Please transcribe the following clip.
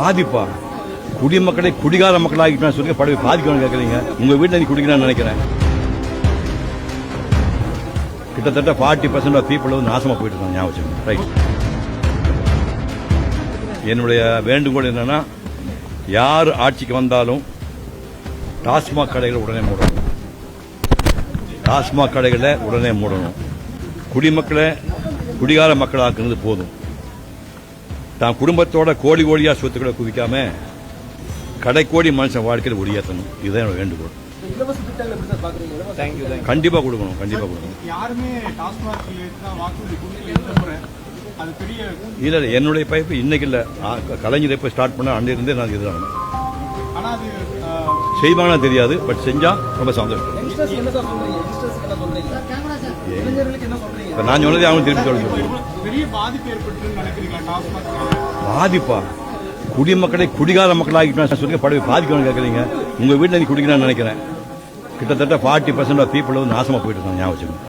பாதிப்பா குடிமக்களை குடிகார மக்களாகிட்டு சொல்லி படவை பாதிக்கணும்னு கேட்குறீங்க. உங்க வீட்டில் நீ குடிக்கிறான்னு நினைக்கிறேன். கிட்டத்தட்ட 40% ஆஃப் பீப்புள் வந்து நாசமா போயிட்டு இருக்காங்க. ஞாபகம் ரைட். என்னுடைய வேண்டுகோள் என்னன்னா, யார் ஆட்சிக்கு வந்தாலும் டாஸ்மாக் கடைகளை உடனே மூடணும். டாஸ்மாக் கடைகளை உடனே மூடணும். குடிமக்களை குடிகார மக்கள் ஆக்குறது போதும். தான் குடும்பத்தோட கோடி கோடியா சொத்துக்களை குவிக்காம கடைக்கோடி மனுஷன் வாழ்க்கையில் ஒளியேற்றணும். இதுதான் என்னோட வேண்டுகோள். கண்டிப்பா கொடுக்கணும். இல்ல என்னுடைய பைப்பு இன்னைக்கு இல்ல, கலைஞர் எப்ப ஸ்டார்ட் பண்ண அன்னிருந்தே நான் இதுதான் செய்வானா தெரியாது. பட் செஞ்சா ரொம்ப சந்தோஷம். நான் சொன்னதே அவங்க திருப்பி சொல்லுங்க. பாதிப்பா குடிமக்களை குடிகார மக்களாகிட்டு சொல்லி படவை பாதிக்கணும்னு கேட்குறீங்க. உங்க வீட்டில் நீ குடிக்கிறான்னு நினைக்கிறேன். கிட்டத்தட்ட 40% ஆஃப் பீப்புள் வந்து நாசமா போயிட்டு இருக்காங்க. ஞாபகம்